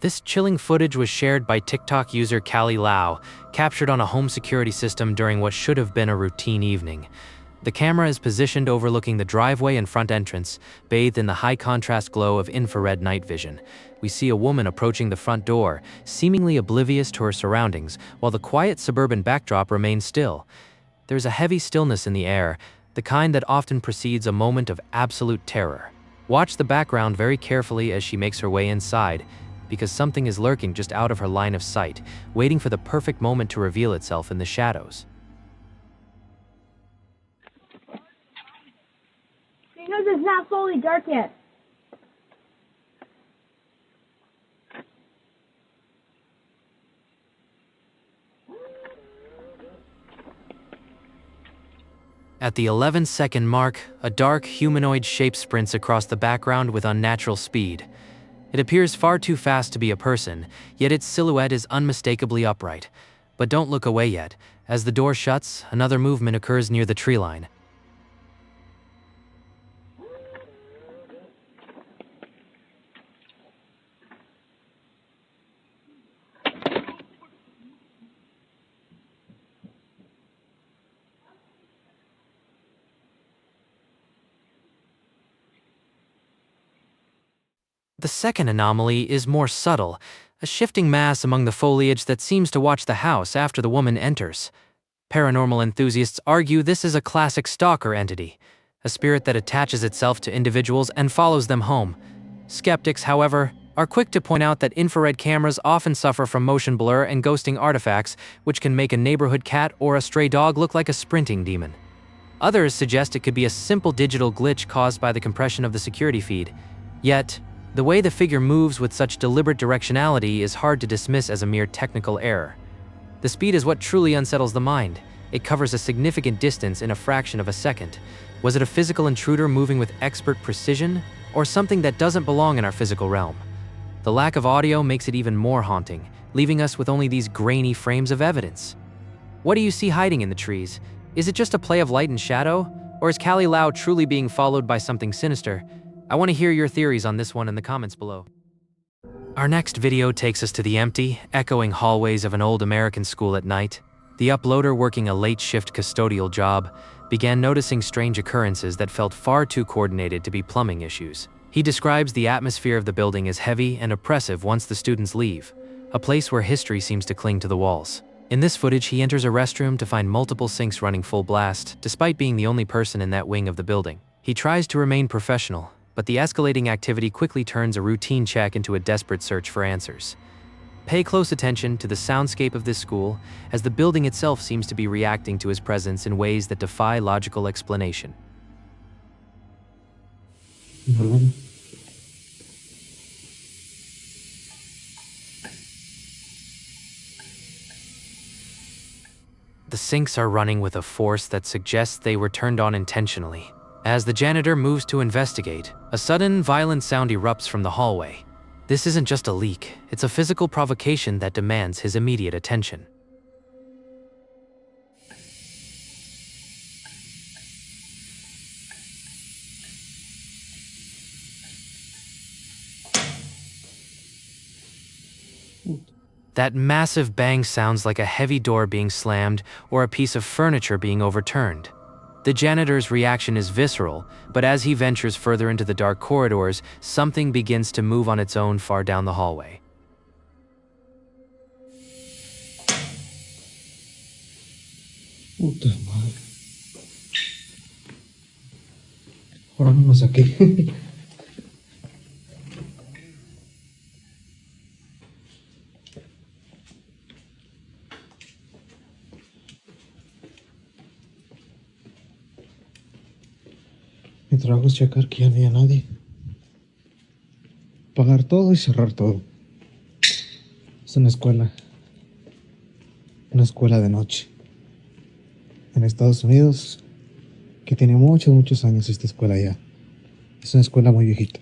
This chilling footage was shared by TikTok user Callie Lau, captured on a home security system during what should have been a routine evening. The camera is positioned overlooking the driveway and front entrance, bathed in the high-contrast glow of infrared night vision. We see a woman approaching the front door, seemingly oblivious to her surroundings, while the quiet suburban backdrop remains still. There's a heavy stillness in the air, the kind that often precedes a moment of absolute terror. Watch the background very carefully as she makes her way inside, because something is lurking just out of her line of sight, waiting for the perfect moment to reveal itself in the shadows. Because it's not fully dark yet. At the 11-second mark, a dark, humanoid shape sprints across the background with unnatural speed. It appears far too fast to be a person, yet its silhouette is unmistakably upright. But don't look away yet. As the door shuts, another movement occurs near the tree line. The second anomaly is more subtle, a shifting mass among the foliage that seems to watch the house after the woman enters. Paranormal enthusiasts argue this is a classic stalker entity, a spirit that attaches itself to individuals and follows them home. Skeptics, however, are quick to point out that infrared cameras often suffer from motion blur and ghosting artifacts, which can make a neighborhood cat or a stray dog look like a sprinting demon. Others suggest it could be a simple digital glitch caused by the compression of the security feed. Yet, the way the figure moves with such deliberate directionality is hard to dismiss as a mere technical error. The speed is what truly unsettles the mind. It covers a significant distance in a fraction of a second. Was it a physical intruder moving with expert precision, or something that doesn't belong in our physical realm? The lack of audio makes it even more haunting, leaving us with only these grainy frames of evidence. What do you see hiding in the trees? Is it just a play of light and shadow? Or is Callie Lau truly being followed by something sinister? I want to hear your theories on this one in the comments below. Our next video takes us to the empty, echoing hallways of an old American school at night. The uploader, working a late-shift custodial job, began noticing strange occurrences that felt far too coordinated to be plumbing issues. He describes the atmosphere of the building as heavy and oppressive once the students leave, a place where history seems to cling to the walls. In this footage, he enters a restroom to find multiple sinks running full blast, despite being the only person in that wing of the building. He tries to remain professional, but the escalating activity quickly turns a routine check into a desperate search for answers. Pay close attention to the soundscape of this school, as the building itself seems to be reacting to his presence in ways that defy logical explanation. The sinks are running with a force that suggests they were turned on intentionally. As the janitor moves to investigate, a sudden, violent sound erupts from the hallway. This isn't just a leak, it's a physical provocation that demands his immediate attention. That massive bang sounds like a heavy door being slammed or a piece of furniture being overturned. The janitor's reaction is visceral, but as he ventures further into the dark corridors, something begins to move on its own far down the hallway. Puta madre. Ahora no lo saqué. Mi trabajo es checar que ya no haya nadie. Apagar todo y cerrar todo. Es una escuela. Una escuela de noche. En Estados Unidos, que tiene muchos años esta escuela ya. Es una escuela muy viejita.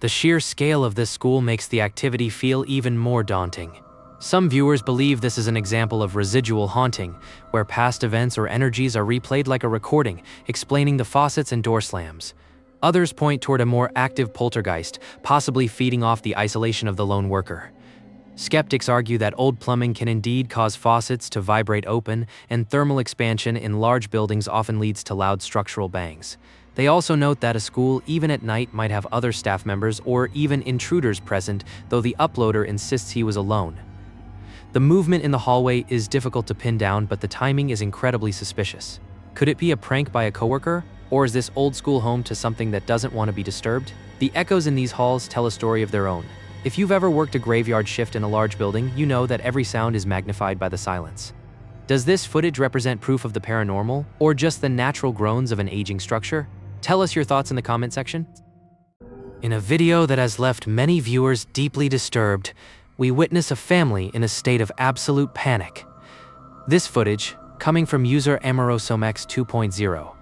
The sheer scale of this school makes the activity feel even more daunting. Some viewers believe this is an example of residual haunting, where past events or energies are replayed like a recording, explaining the faucets and door slams. Others point toward a more active poltergeist, possibly feeding off the isolation of the lone worker. Skeptics argue that old plumbing can indeed cause faucets to vibrate open, and thermal expansion in large buildings often leads to loud structural bangs. They also note that a school, even at night, might have other staff members or even intruders present, though the uploader insists he was alone. The movement in the hallway is difficult to pin down, but the timing is incredibly suspicious. Could it be a prank by a coworker? Or is this old school home to something that doesn't want to be disturbed? The echoes in these halls tell a story of their own. If you've ever worked a graveyard shift in a large building, you know that every sound is magnified by the silence. Does this footage represent proof of the paranormal, or just the natural groans of an aging structure? Tell us your thoughts in the comment section. In a video that has left many viewers deeply disturbed, we witness a family in a state of absolute panic. This footage, coming from user Amorosomex 2.0,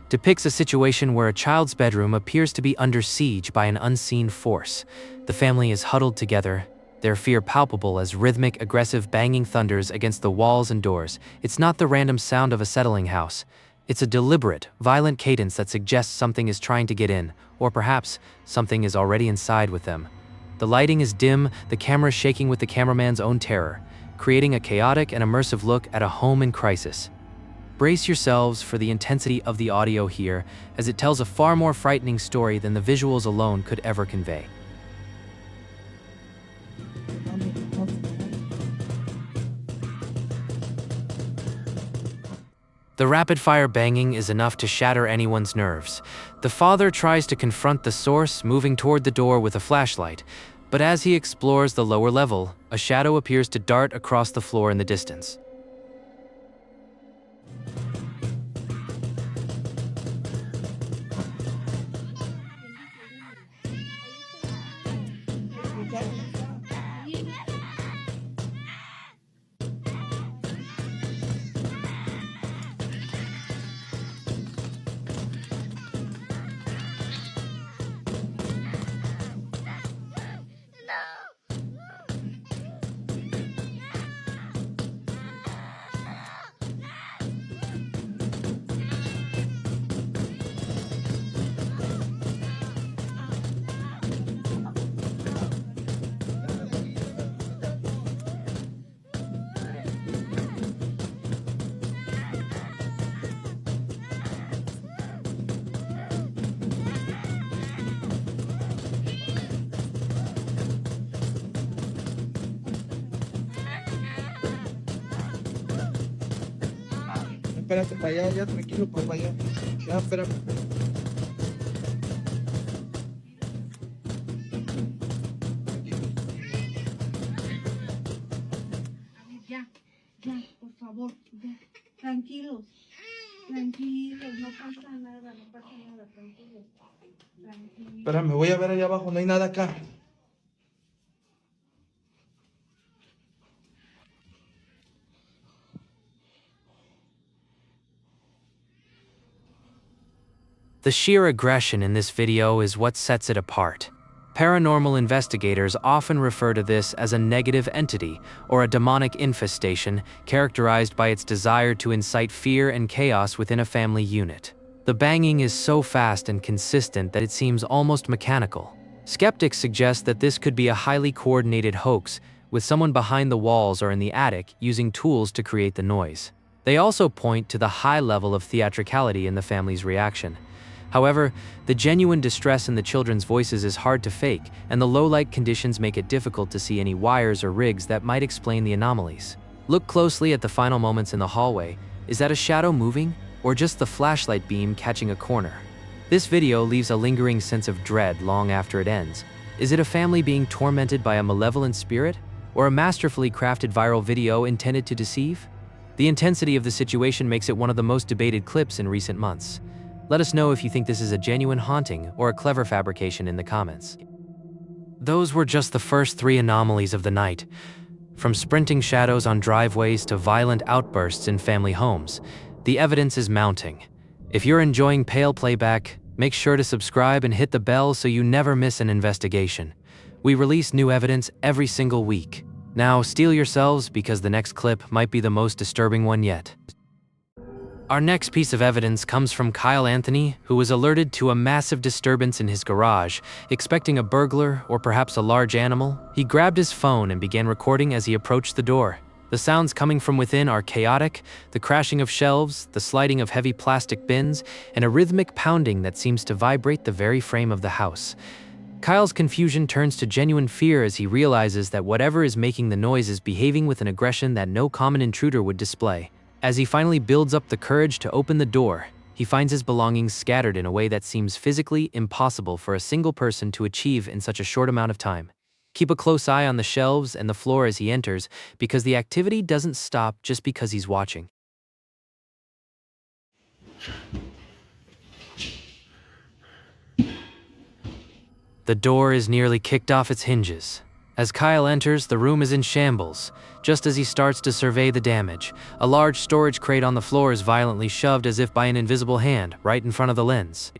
depicts a situation where a child's bedroom appears to be under siege by an unseen force. The family is huddled together, their fear palpable as rhythmic, aggressive banging thunders against the walls and doors. It's not the random sound of a settling house. It's a deliberate, violent cadence that suggests something is trying to get in, or perhaps something is already inside with them. The lighting is dim, the camera shaking with the cameraman's own terror, creating a chaotic and immersive look at a home in crisis. Brace yourselves for the intensity of the audio here, as it tells a far more frightening story than the visuals alone could ever convey. The rapid-fire banging is enough to shatter anyone's nerves. The father tries to confront the source, moving toward the door with a flashlight, but as he explores the lower level, a shadow appears to dart across the floor in the distance. Espérate para allá, ya tranquilo, pues para allá. Ya, espérame. Ya, por favor, ya. Tranquilos, no pasa nada, tranquilos. Espérame, voy a ver allá abajo, no hay nada acá. The sheer aggression in this video is what sets it apart. Paranormal investigators often refer to this as a negative entity or a demonic infestation characterized by its desire to incite fear and chaos within a family unit. The banging is so fast and consistent that it seems almost mechanical. Skeptics suggest that this could be a highly coordinated hoax, with someone behind the walls or in the attic using tools to create the noise. They also point to the high level of theatricality in the family's reaction. However, the genuine distress in the children's voices is hard to fake, and the low-light conditions make it difficult to see any wires or rigs that might explain the anomalies. Look closely at the final moments in the hallway. Is that a shadow moving, or just the flashlight beam catching a corner? This video leaves a lingering sense of dread long after it ends. Is it a family being tormented by a malevolent spirit, or a masterfully crafted viral video intended to deceive? The intensity of the situation makes it one of the most debated clips in recent months. Let us know if you think this is a genuine haunting or a clever fabrication in the comments. Those were just the first 3 anomalies of the night. From sprinting shadows on driveways to violent outbursts in family homes, the evidence is mounting. If you're enjoying Pale Playback, make sure to subscribe and hit the bell so you never miss an investigation. We release new evidence every single week. Now, steel yourselves because the next clip might be the most disturbing one yet. Our next piece of evidence comes from Kyle Anthony, who was alerted to a massive disturbance in his garage. Expecting a burglar or perhaps a large animal, he grabbed his phone and began recording as he approached the door. The sounds coming from within are chaotic, the crashing of shelves, the sliding of heavy plastic bins, and a rhythmic pounding that seems to vibrate the very frame of the house. Kyle's confusion turns to genuine fear as he realizes that whatever is making the noise is behaving with an aggression that no common intruder would display. As he finally builds up the courage to open the door, he finds his belongings scattered in a way that seems physically impossible for a single person to achieve in such a short amount of time. Keep a close eye on the shelves and the floor as he enters, because the activity doesn't stop just because he's watching. The door is nearly kicked off its hinges. As Kyle enters, the room is in shambles. Just as he starts to survey the damage, a large storage crate on the floor is violently shoved as if by an invisible hand, right in front of the lens.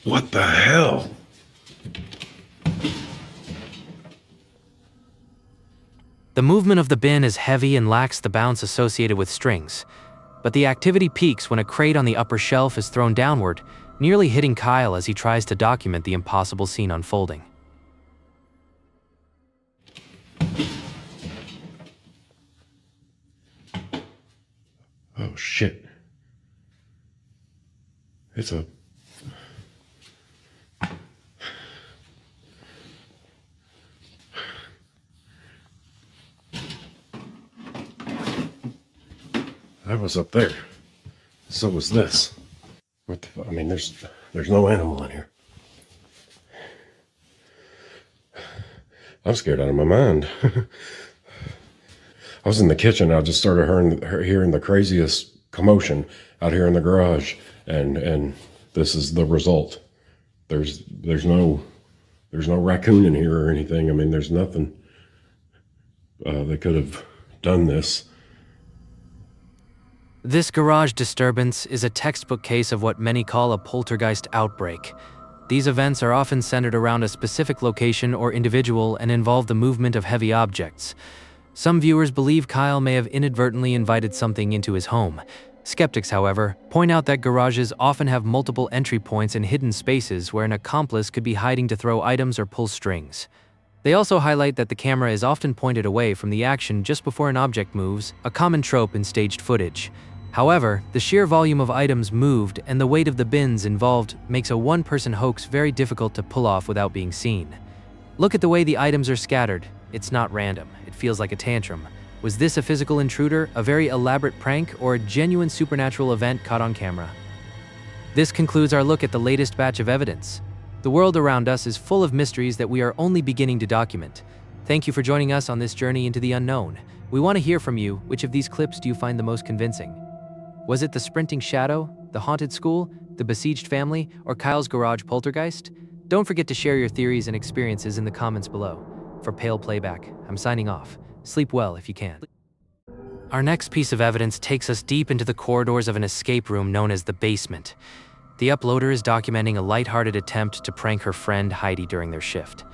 What the hell? The movement of the bin is heavy and lacks the bounce associated with strings, but the activity peaks when a crate on the upper shelf is thrown downward, nearly hitting Kyle as he tries to document the impossible scene unfolding. Oh shit. It's a... That was up there. So was this. What the fuck? I mean, there's no animal in here. I'm scared out of my mind. I was in the kitchen. I just started hearing the craziest commotion out here in the garage, and this is the result. There's no raccoon in here or anything. I mean, there's nothing that could have done this. This garage disturbance is a textbook case of what many call a poltergeist outbreak. These events are often centered around a specific location or individual and involve the movement of heavy objects. Some viewers believe Kyle may have inadvertently invited something into his home. Skeptics, however, point out that garages often have multiple entry points and hidden spaces where an accomplice could be hiding to throw items or pull strings. They also highlight that the camera is often pointed away from the action just before an object moves, a common trope in staged footage. However, the sheer volume of items moved and the weight of the bins involved makes a one-person hoax very difficult to pull off without being seen. Look at the way the items are scattered. It's not random. It feels like a tantrum. Was this a physical intruder, a very elaborate prank, or a genuine supernatural event caught on camera? This concludes our look at the latest batch of evidence. The world around us is full of mysteries that we are only beginning to document. Thank you for joining us on this journey into the unknown. We want to hear from you. Which of these clips do you find the most convincing? Was it the sprinting shadow, the haunted school, the besieged family, or Kyle's garage poltergeist? Don't forget to share your theories and experiences in the comments below. For Pale Playback, I'm signing off. Sleep well if you can. Our next piece of evidence takes us deep into the corridors of an escape room known as the basement. The uploader is documenting a lighthearted attempt to prank her friend Heidi during their shift.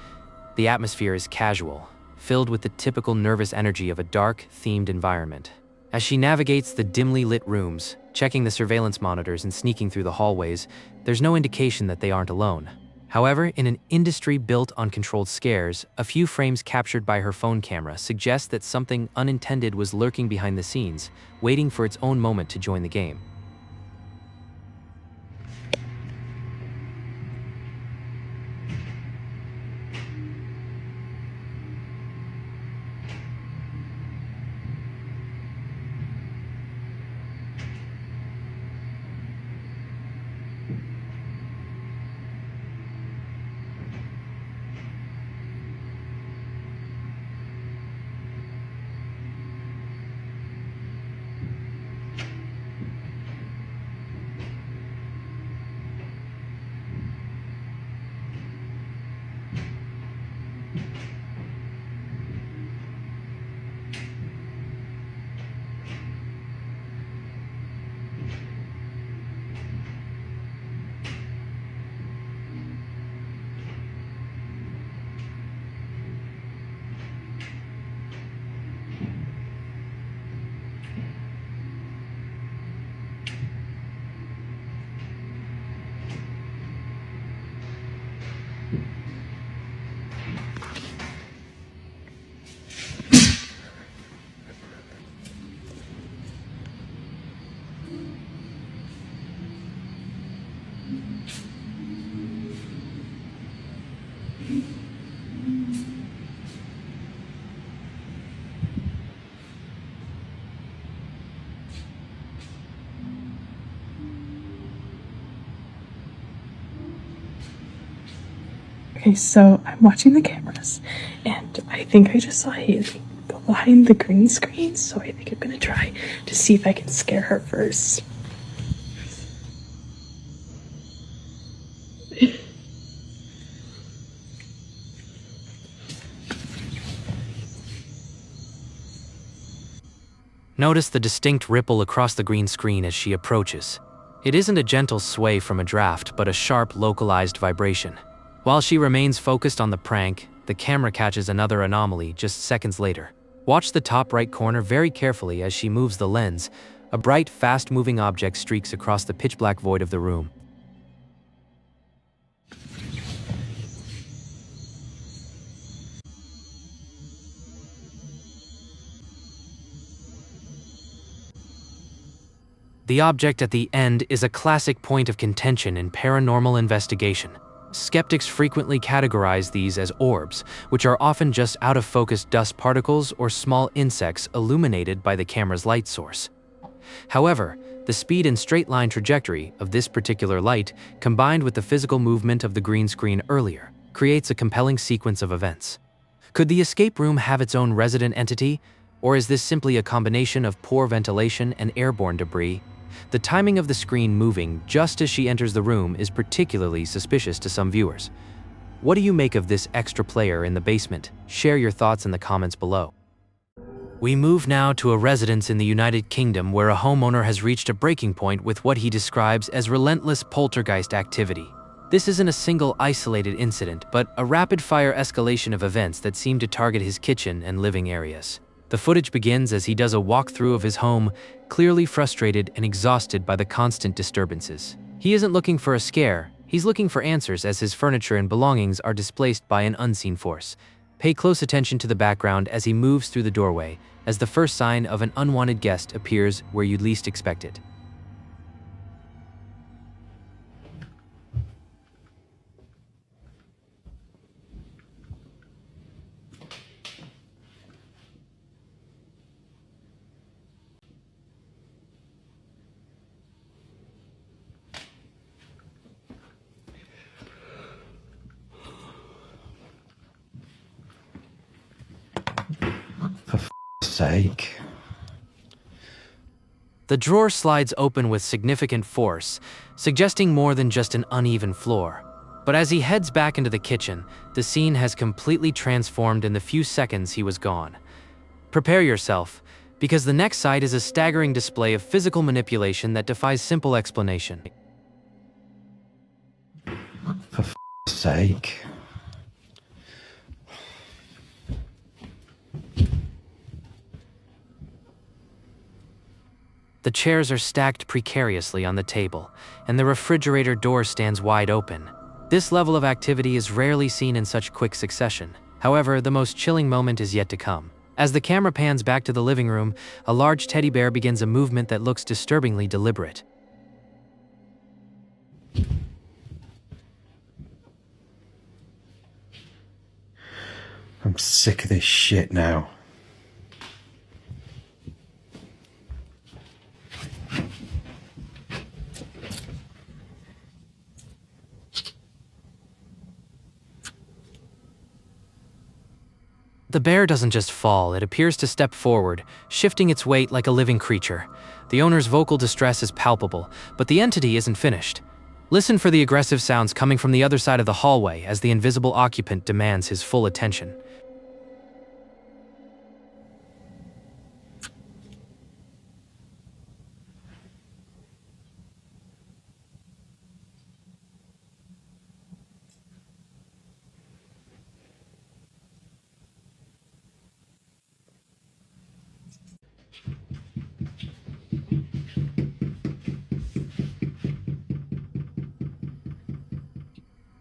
The atmosphere is casual, filled with the typical nervous energy of a dark, themed environment. As she navigates the dimly lit rooms, checking the surveillance monitors and sneaking through the hallways, there's no indication that they aren't alone. However, in an industry built on controlled scares, a few frames captured by her phone camera suggest that something unintended was lurking behind the scenes, waiting for its own moment to join the game. Okay, so I'm watching the cameras, and I think I just saw Haley go behind the green screen, so I think I'm gonna try to see if I can scare her first. Notice the distinct ripple across the green screen as she approaches. It isn't a gentle sway from a draft, but a sharp, localized vibration. While she remains focused on the prank, the camera catches another anomaly just seconds later. Watch the top right corner very carefully as she moves the lens. A bright, fast-moving object streaks across the pitch-black void of the room. The object at the end is a classic point of contention in paranormal investigation. Skeptics frequently categorize these as orbs, which are often just out-of-focus dust particles or small insects illuminated by the camera's light source. However, the speed and straight-line trajectory of this particular light, combined with the physical movement of the green screen earlier, creates a compelling sequence of events. Could the escape room have its own resident entity, or is this simply a combination of poor ventilation and airborne debris? The timing of the screen moving just as she enters the room is particularly suspicious to some viewers. What do you make of this extra player in the basement? Share your thoughts in the comments below. We move now to a residence in the United Kingdom where a homeowner has reached a breaking point with what he describes as relentless poltergeist activity. This isn't a single isolated incident, but a rapid-fire escalation of events that seem to target his kitchen and living areas. The footage begins as he does a walkthrough of his home, clearly frustrated and exhausted by the constant disturbances. He isn't looking for a scare, he's looking for answers as his furniture and belongings are displaced by an unseen force. Pay close attention to the background as he moves through the doorway, as the first sign of an unwanted guest appears where you'd least expect it. Sake. The drawer slides open with significant force, suggesting more than just an uneven floor. But as he heads back into the kitchen, the scene has completely transformed in the few seconds he was gone. Prepare yourself, because the next sight is a staggering display of physical manipulation that defies simple explanation. For sake. The chairs are stacked precariously on the table, and the refrigerator door stands wide open. This level of activity is rarely seen in such quick succession. However, the most chilling moment is yet to come. As the camera pans back to the living room, a large teddy bear begins a movement that looks disturbingly deliberate. I'm sick of this shit now. The bear doesn't just fall, it appears to step forward, shifting its weight like a living creature. The owner's vocal distress is palpable, but the entity isn't finished. Listen for the aggressive sounds coming from the other side of the hallway as the invisible occupant demands his full attention.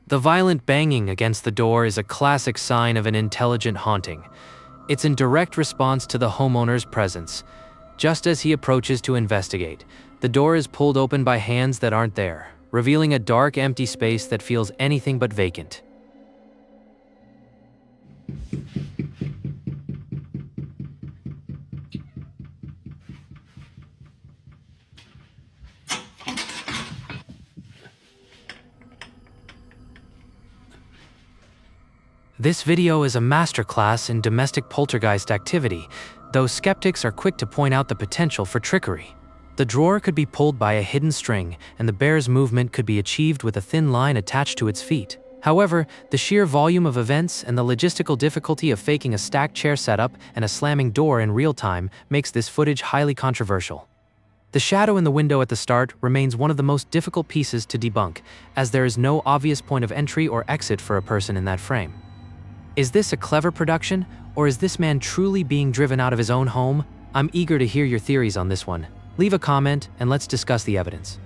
The violent banging against the door is a classic sign of an intelligent haunting. It's in direct response to the homeowner's presence. Just as he approaches to investigate, the door is pulled open by hands that aren't there, revealing a dark, empty space that feels anything but vacant. This video is a masterclass in domestic poltergeist activity, though skeptics are quick to point out the potential for trickery. The drawer could be pulled by a hidden string, and the bear's movement could be achieved with a thin line attached to its feet. However, the sheer volume of events and the logistical difficulty of faking a stacked chair setup and a slamming door in real time makes this footage highly controversial. The shadow in the window at the start remains one of the most difficult pieces to debunk, as there is no obvious point of entry or exit for a person in that frame. Is this a clever production, or is this man truly being driven out of his own home? I'm eager to hear your theories on this one. Leave a comment and let's discuss the evidence.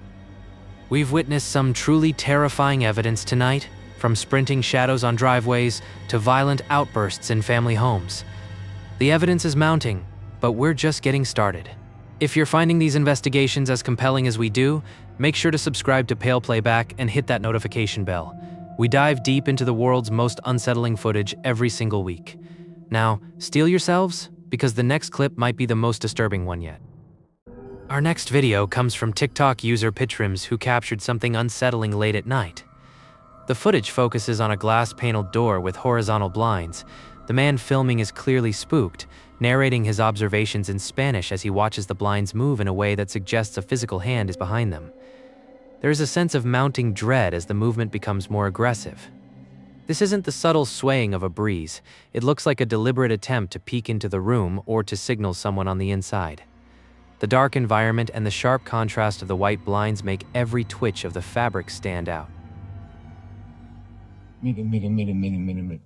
We've witnessed some truly terrifying evidence tonight, from sprinting shadows on driveways to violent outbursts in family homes. The evidence is mounting, but we're just getting started. If you're finding these investigations as compelling as we do, make sure to subscribe to Pale Playback and hit that notification bell. We dive deep into the world's most unsettling footage every single week. Now, steel yourselves, because the next clip might be the most disturbing one yet. Our next video comes from TikTok user Pitrims, who captured something unsettling late at night. The footage focuses on a glass-paneled door with horizontal blinds. The man filming is clearly spooked, narrating his observations in Spanish as he watches the blinds move in a way that suggests a physical hand is behind them. There is a sense of mounting dread as the movement becomes more aggressive. This isn't the subtle swaying of a breeze. It looks like a deliberate attempt to peek into the room or to signal someone on the inside. The dark environment and the sharp contrast of the white blinds make every twitch of the fabric stand out. Miren.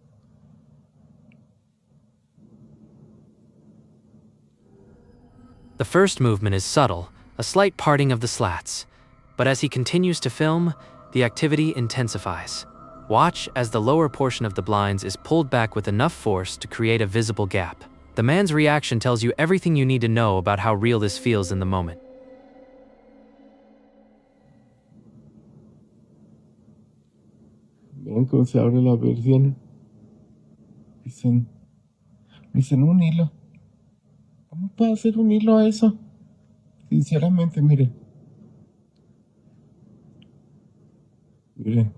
The first movement is subtle, a slight parting of the slats. But as he continues to film, the activity intensifies. Watch as the lower portion of the blinds is pulled back with enough force to create a visible gap. The man's reaction tells you everything you need to know about how real this feels in the moment. Miren cómo se abre la persiana. Dicen un hilo. ¿Cómo puede hacer un hilo a eso? Sinceramente, miren. Miren.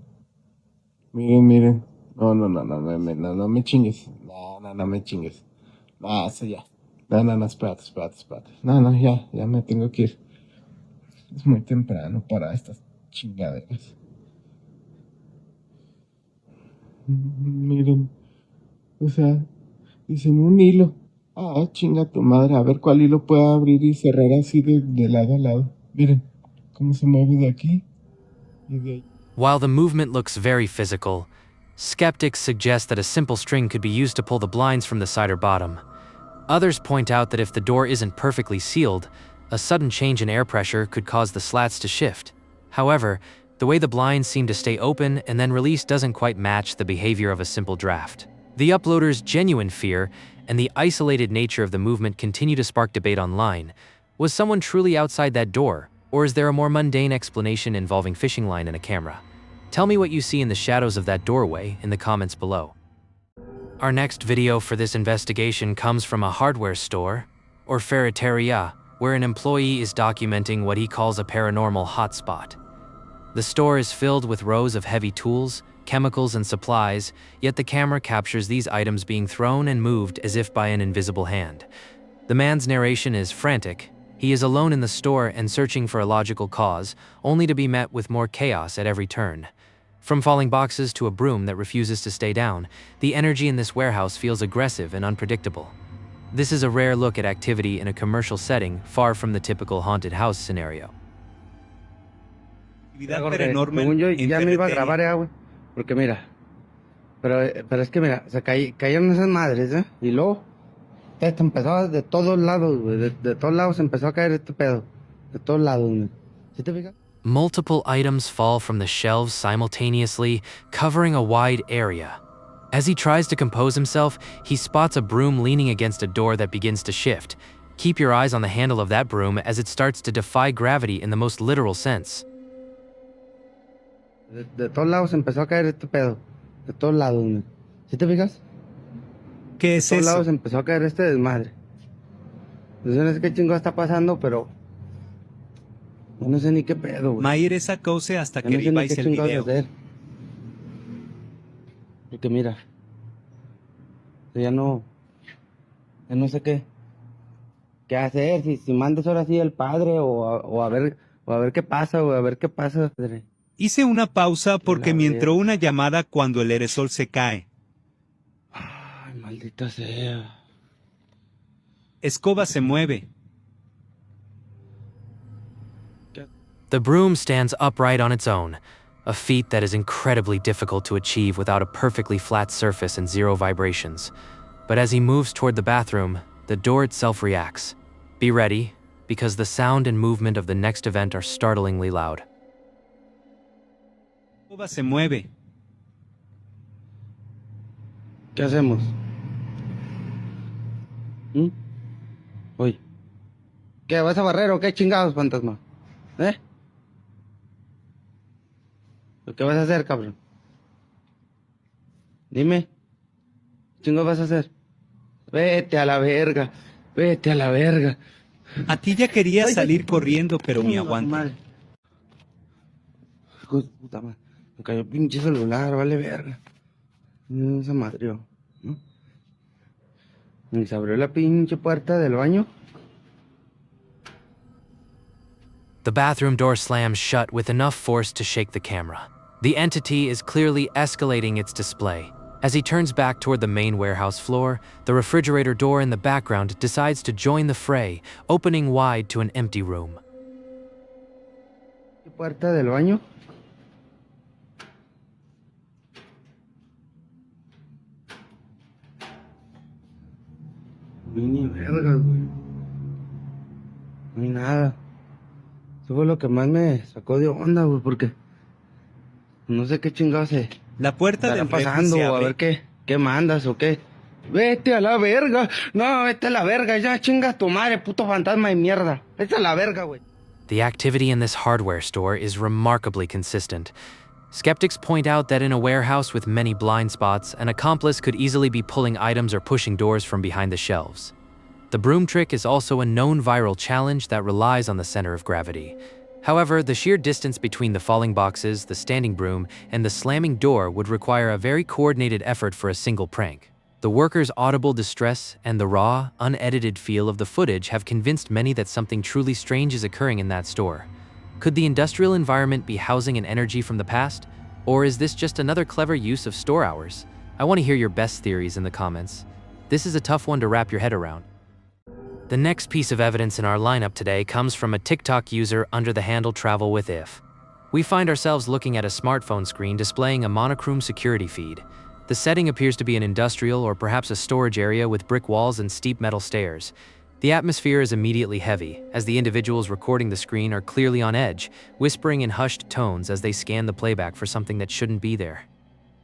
No me chingues. No me chingues. No, eso ya. No, espérate. No, ya me tengo que ir. Es muy temprano para estas chingaderas. Miren. O sea, dicen un hilo. Ah, chinga tu madre. A ver cuál hilo puedo abrir y cerrar así de lado a lado. Miren cómo se mueve de aquí y de ahí. While the movement looks very physical, skeptics suggest that a simple string could be used to pull the blinds from the side or bottom. Others point out that if the door isn't perfectly sealed, a sudden change in air pressure could cause the slats to shift. However, the way the blinds seem to stay open and then release doesn't quite match the behavior of a simple draft. The uploader's genuine fear and the isolated nature of the movement continue to spark debate online. Was someone truly outside that door, or is there a more mundane explanation involving fishing line and a camera? Tell me what you see in the shadows of that doorway in the comments below. Our next video for this investigation comes from a hardware store, or ferreteria, where an employee is documenting what he calls a paranormal hotspot. The store is filled with rows of heavy tools, chemicals, and supplies, yet the camera captures these items being thrown and moved as if by an invisible hand. The man's narration is frantic. He is alone in the store and searching for a logical cause, only to be met with more chaos at every turn. From falling boxes to a broom that refuses to stay down, the energy in this warehouse feels aggressive and unpredictable. This is a rare look at activity in a commercial setting, far from the typical haunted house scenario. Según yo ya me iba a grabar, güey, porque mira, pero es que mira, se cayeron esas madres, ¿eh? Y luego, empezó de todos lados, güey, de todos lados empezó a caer este pedo, de todos lados, güey. ¿Sí te fijas? Multiple items fall from the shelves simultaneously, covering a wide area. As he tries to compose himself, he spots a broom leaning against a door that begins to shift. Keep your eyes on the handle of that broom as it starts to defy gravity in the most literal sense. De todos lados empezó a caer este pedo, de todos lados, güey. ¿Sí te fijas? ¿Qué es de todos eso? lados empezó a caer este desmadre. Pues yo no sé qué chingo está pasando, pero yo no sé ni qué pedo, güey. Mayer esa cosa hasta Yo que no sé ni veáis qué el chingados video. hacer. Porque mira, Ya no sé qué hacer, si mandas ahora sí al padre o a ver qué pasa, o a ver qué pasa, padre. Hice una pausa Que porque la me entró verga. una llamada cuando el aerosol se cae. Ay, maldita sea. Escoba se mueve. The broom stands upright on its own, a feat that is incredibly difficult to achieve without a perfectly flat surface and zero vibrations. But as he moves toward the bathroom, the door itself reacts. Be ready, because the sound and movement of the next event are startlingly loud. Escoba se mueve. ¿Qué hacemos? Oye, ¿qué vas a barrer o qué chingados, fantasma? ¿Qué vas a hacer, cabrón? Dime. ¿Qué chingados vas a hacer? Vete a la verga. Vete a la verga. A ti ya quería Ay, salir ay, corriendo, pero me chinga tu aguanto. madre. Hijo de puta madre. Me cayó pinche celular, vale verga. Se madrió, ¿no? Y se abrió la pinche puerta del baño. The bathroom door slams shut with enough force to shake the camera. The entity is clearly escalating its display. As he turns back toward the main warehouse floor, the refrigerator door in the background decides to join the fray, opening wide to an empty room. Puerta del baño. Ni verga, güey. No hay nada. Eso fue lo que más me sacó de onda, güey, porque no sé qué chingados se La puerta estará del refri pasando, se o a abre. ver qué mandas o qué. Vete a la verga. No, vete a la verga. Ya chinga tu madre, puto fantasma de mierda. Vete a la verga, güey. The activity in this hardware store is remarkably consistent. Skeptics point out that in a warehouse with many blind spots, an accomplice could easily be pulling items or pushing doors from behind the shelves. The broom trick is also a known viral challenge that relies on the center of gravity. However, the sheer distance between the falling boxes, the standing broom, and the slamming door would require a very coordinated effort for a single prank. The workers' audible distress and the raw, unedited feel of the footage have convinced many that something truly strange is occurring in that store. Could the industrial environment be housing an energy from the past? Or is this just another clever use of store hours? I want to hear your best theories in the comments. This is a tough one to wrap your head around. The next piece of evidence in our lineup today comes from a TikTok user under the handle Travel with If. We find ourselves looking at a smartphone screen displaying a monochrome security feed. The setting appears to be an industrial or perhaps a storage area with brick walls and steep metal stairs. The atmosphere is immediately heavy, as the individuals recording the screen are clearly on edge, whispering in hushed tones as they scan the playback for something that shouldn't be there.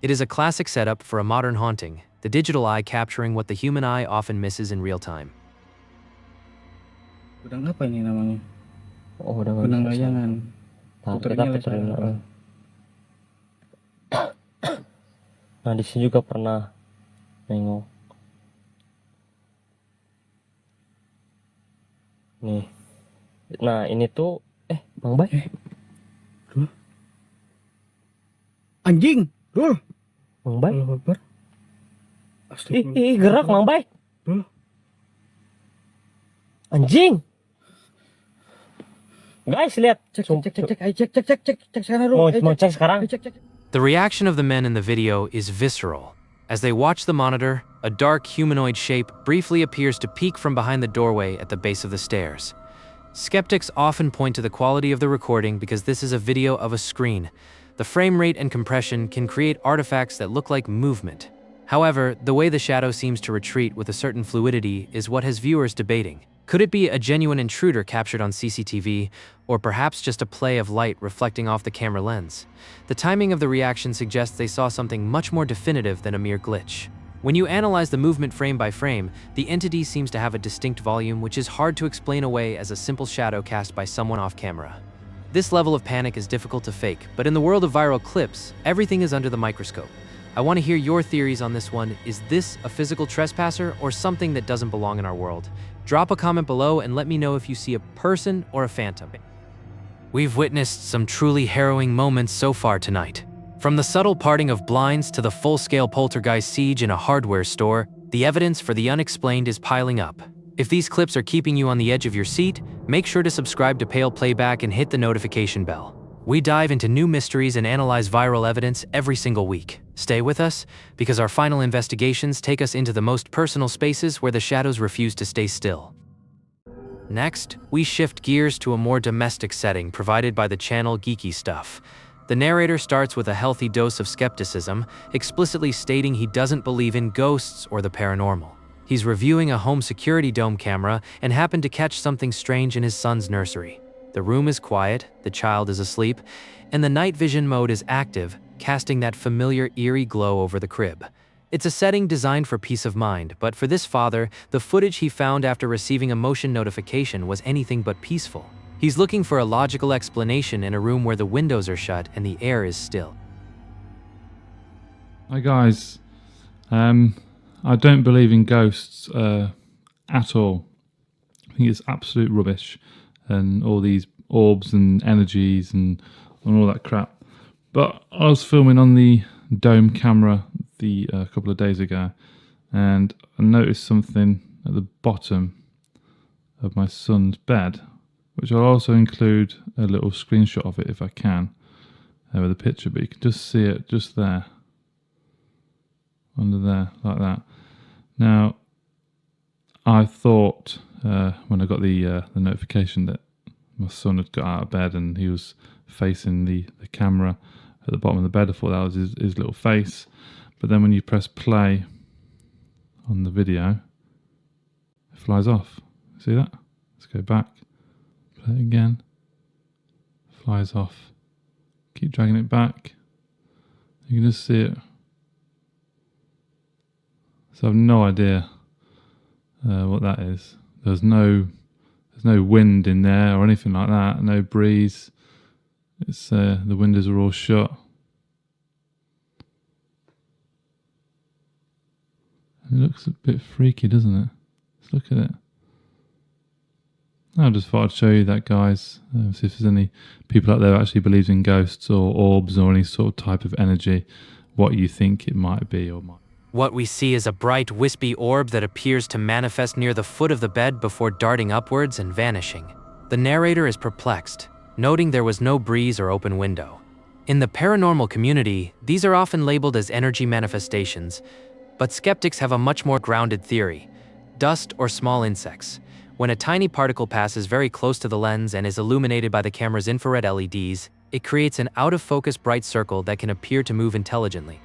It is a classic setup for a modern haunting, the digital eye capturing what the human eye often misses in real time. Gudang apa ini namanya? Oh, udah Gudang nggak bisa. layangan. Nah, Puternya kita puterin. layangan. Nah, di sini juga pernah nengok. Nih. Nah, ini tuh Bang Bay. Dul. Anjing, Dul. Bang Bay. Allah Akbar. Ih, gerak Bang Bay. Dul. Anjing. Guys, lihat. Cek sekarang. Mau cek sekarang. The reaction of the men in the video is visceral. As they watch the monitor, a dark humanoid shape briefly appears to peek from behind the doorway at the base of the stairs. Skeptics often point to the quality of the recording because this is a video of a screen. The frame rate and compression can create artifacts that look like movement. However, the way the shadow seems to retreat with a certain fluidity is what has viewers debating. Could it be a genuine intruder captured on CCTV, or perhaps just a play of light reflecting off the camera lens? The timing of the reaction suggests they saw something much more definitive than a mere glitch. When you analyze the movement frame by frame, the entity seems to have a distinct volume which is hard to explain away as a simple shadow cast by someone off camera. This level of panic is difficult to fake, but in the world of viral clips, everything is under the microscope. I want to hear your theories on this one. Is this a physical trespasser or something that doesn't belong in our world? Drop a comment below and let me know if you see a person or a phantom. We've witnessed some truly harrowing moments so far tonight. From the subtle parting of blinds to the full-scale poltergeist siege in a hardware store, The evidence for the unexplained is piling up. If these clips are keeping you on the edge of your seat, make sure to subscribe to Pale Playback and hit the notification bell. We dive into new mysteries and analyze viral evidence every single week. Stay with us, because our final investigations take us into the most personal spaces where the shadows refuse to stay still. Next, we shift gears to a more domestic setting provided by the channel Geeky Stuff. The narrator starts with a healthy dose of skepticism, explicitly stating he doesn't believe in ghosts or the paranormal. He's reviewing a home security dome camera and happened to catch something strange in his son's nursery. The room is quiet, the child is asleep, and the night vision mode is active, casting that familiar eerie glow over the crib. It's a setting designed for peace of mind, but for this father, the footage he found after receiving a motion notification was anything but peaceful. He's looking for a logical explanation in a room where the windows are shut and the air is still. Hi guys, I don't believe in ghosts at all. I think it's absolute rubbish, and all these orbs and energies and all that crap. But I was filming on the dome camera a couple of days ago, and I noticed something at the bottom of my son's bed, which I'll also include a little screenshot of it if I can with a picture, but you can just see it just there, under there, like that. Now, I thought when I got the notification that my son had got out of bed and he was facing the camera at the bottom of the bed, I thought that was his little face. But then when you press play on the video, it flies off. See that? Let's go back. Play it again. Flies off. Keep dragging it back. You can just see it. So I have no idea what that is. There's no wind in there or anything like that. No breeze. It's the windows are all shut. It looks a bit freaky, doesn't it? Let's look at it. I just thought I'd show you that, guys. See if there's any people out there who actually believes in ghosts or orbs or any sort of type of energy, what you think it might be or might. What we see is a bright, wispy orb that appears to manifest near the foot of the bed before darting upwards and vanishing. The narrator is perplexed, noting there was no breeze or open window. In the paranormal community, these are often labeled as energy manifestations, but skeptics have a much more grounded theory: dust or small insects. When a tiny particle passes very close to the lens and is illuminated by the camera's infrared LEDs, it creates an out-of-focus bright circle that can appear to move intelligently.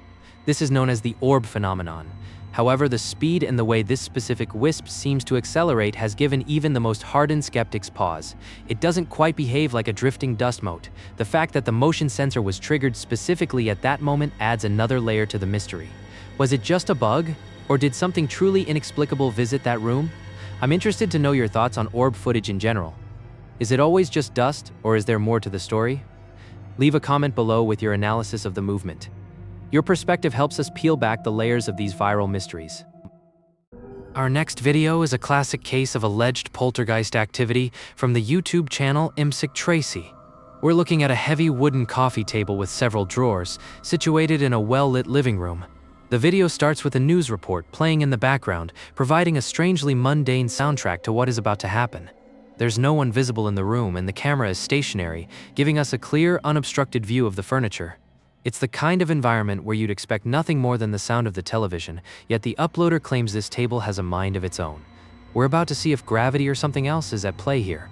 This is known as the orb phenomenon. However, the speed and the way this specific wisp seems to accelerate has given even the most hardened skeptics pause. It doesn't quite behave like a drifting dust mote. The fact that the motion sensor was triggered specifically at that moment adds another layer to the mystery. Was it just a bug, or did something truly inexplicable visit that room? I'm interested to know your thoughts on orb footage in general. Is it always just dust, or is there more to the story? Leave a comment below with your analysis of the movement. Your perspective helps us peel back the layers of these viral mysteries. Our next video is a classic case of alleged poltergeist activity from the YouTube channel Imsic Tracy. We're looking at a heavy wooden coffee table with several drawers, situated in a well-lit living room. The video starts with a news report playing in the background, providing a strangely mundane soundtrack to what is about to happen. There's no one visible in the room and the camera is stationary, giving us a clear, unobstructed view of the furniture. It's the kind of environment where you'd expect nothing more than the sound of the television, yet the uploader claims this table has a mind of its own. We're about to see if gravity or something else is at play here.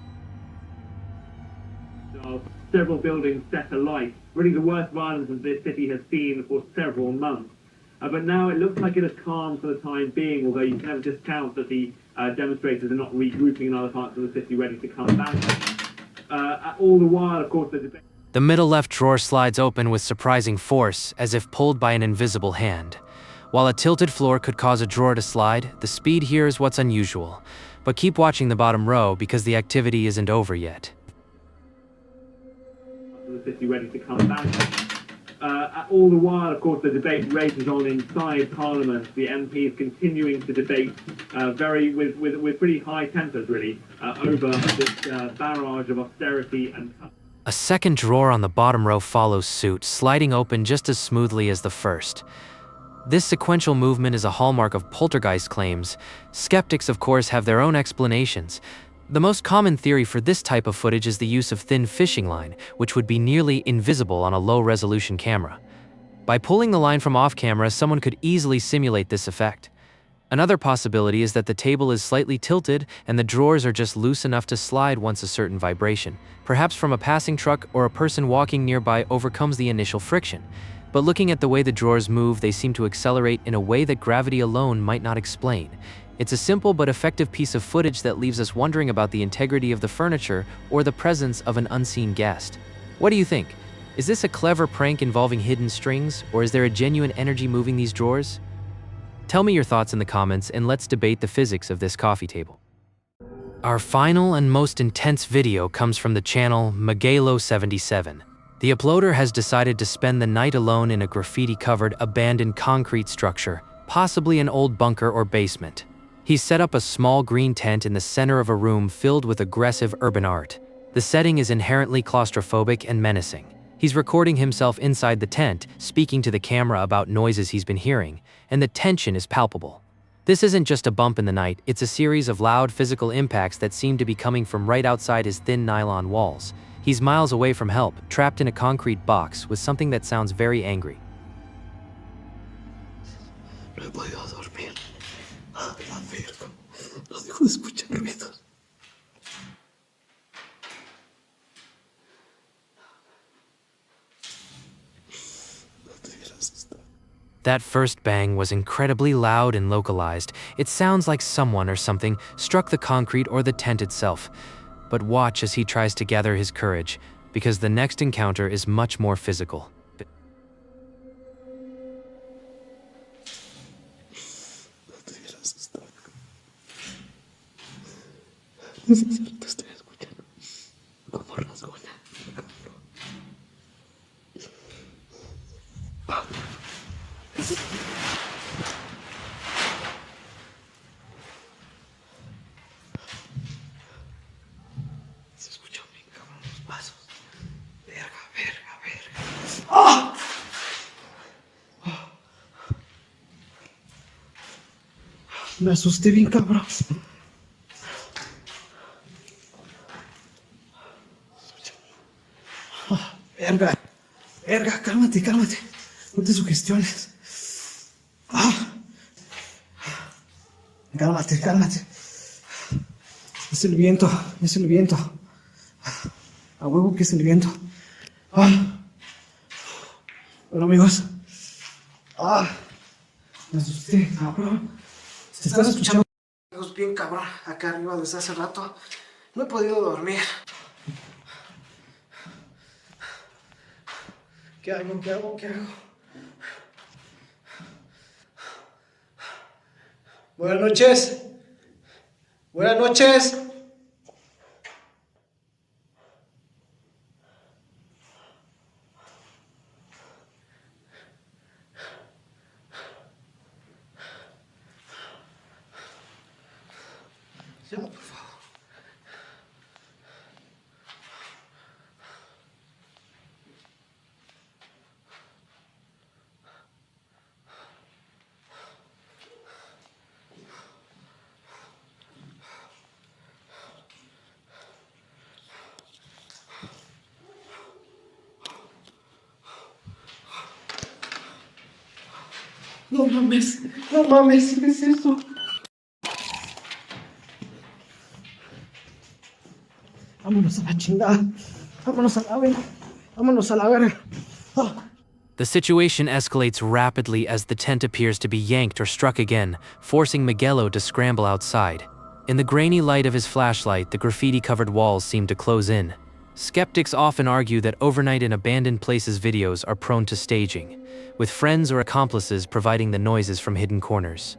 Several buildings set alight, really the worst violence that this city has seen for several months. But now it looks like it has calmed for the time being, although you can never discount that the demonstrators are not regrouping in other parts of the city ready to come back. All the while, of course, the debate... The middle left drawer slides open with surprising force, as if pulled by an invisible hand. While a tilted floor could cause a drawer to slide, the speed here is what's unusual. But keep watching the bottom row because the activity isn't over yet. The city ready to come back. All the while, of course, the debate rages on inside Parliament. The MPs continuing to debate with pretty high tempers, really, over this barrage of austerity and... A second drawer on the bottom row follows suit, sliding open just as smoothly as the first. This sequential movement is a hallmark of poltergeist claims. Skeptics, of course, have their own explanations. The most common theory for this type of footage is the use of thin fishing line, which would be nearly invisible on a low-resolution camera. By pulling the line from off-camera, someone could easily simulate this effect. Another possibility is that the table is slightly tilted and the drawers are just loose enough to slide once a certain vibration, perhaps from a passing truck or a person walking nearby, overcomes the initial friction. But looking at the way the drawers move, they seem to accelerate in a way that gravity alone might not explain. It's a simple but effective piece of footage that leaves us wondering about the integrity of the furniture or the presence of an unseen guest. What do you think? Is this a clever prank involving hidden strings, or is there a genuine energy moving these drawers? Tell me your thoughts in the comments and let's debate the physics of this coffee table. Our final and most intense video comes from the channel Magalo77. The uploader has decided to spend the night alone in a graffiti-covered, abandoned concrete structure, possibly an old bunker or basement. He's set up a small green tent in the center of a room filled with aggressive urban art. The setting is inherently claustrophobic and menacing. He's recording himself inside the tent, speaking to the camera about noises he's been hearing, and the tension is palpable. This isn't just a bump in the night, it's a series of loud physical impacts that seem to be coming from right outside his thin nylon walls. He's miles away from help, trapped in a concrete box with something that sounds very angry. No he podido dormir. La Virgo. No dejo de escuchar ruidos. That first bang was incredibly loud and localized. It sounds like someone or something struck the concrete or the tent itself. But watch as he tries to gather his courage, because the next encounter is much more physical. Se escuchó bien cabrón los pasos. Verga, verga, verga. ¡Ah! Me asusté bien cabrón. Verga, verga, cálmate, cálmate. No te sugestiones. Cálmate, cálmate. Es el viento, es el viento. A huevo que es el viento. Bueno, amigos. Me asusté, cabrón. Se están escuchando bien cabrón acá arriba desde hace rato. No he podido dormir. ¿Qué hago? ¿Qué hago? ¿Qué hago? Buenas noches. Buenas noches. Ya, por favor. No mames, ¿qué es eso? Vámonos a la chingada, vámonos a la verga, vámonos a la verga. The situation escalates rapidly as the tent appears to be yanked or struck again, forcing Miguelo to scramble outside. In the grainy light of his flashlight, the graffiti-covered walls seem to close in. Skeptics often argue that overnight in abandoned places videos are prone to staging, with friends or accomplices providing the noises from hidden corners.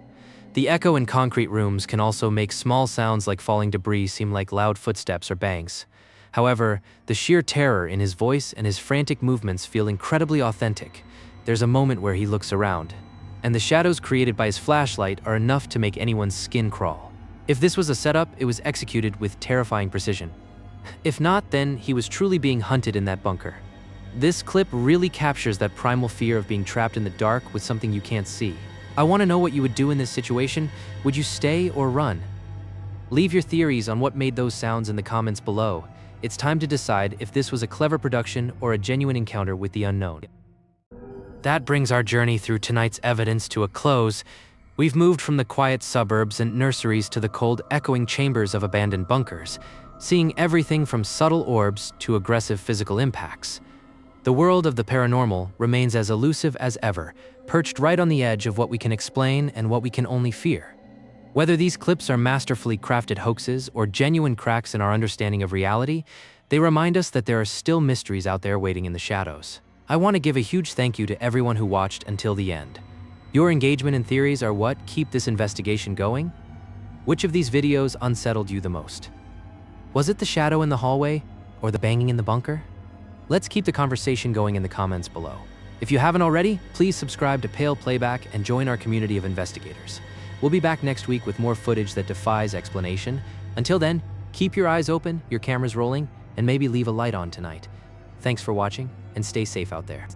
The echo in concrete rooms can also make small sounds like falling debris seem like loud footsteps or bangs. However, the sheer terror in his voice and his frantic movements feel incredibly authentic. There's a moment where he looks around, and the shadows created by his flashlight are enough to make anyone's skin crawl. If this was a setup, it was executed with terrifying precision. If not, then he was truly being hunted in that bunker. This clip really captures that primal fear of being trapped in the dark with something you can't see. I want to know what you would do in this situation. Would you stay or run? Leave your theories on what made those sounds in the comments below. It's time to decide if this was a clever production or a genuine encounter with the unknown. That brings our journey through tonight's evidence to a close. We've moved from the quiet suburbs and nurseries to the cold, echoing chambers of abandoned bunkers, seeing everything from subtle orbs to aggressive physical impacts. The world of the paranormal remains as elusive as ever, perched right on the edge of what we can explain and what we can only fear. Whether these clips are masterfully crafted hoaxes or genuine cracks in our understanding of reality, they remind us that there are still mysteries out there waiting in the shadows. I want to give a huge thank you to everyone who watched until the end. Your engagement and theories are what keep this investigation going. Which of these videos unsettled you the most? Was it the shadow in the hallway or the banging in the bunker? Let's keep the conversation going in the comments below. If you haven't already, please subscribe to Pale Playback and join our community of investigators. We'll be back next week with more footage that defies explanation. Until then, keep your eyes open, your cameras rolling, and maybe leave a light on tonight. Thanks for watching, and stay safe out there.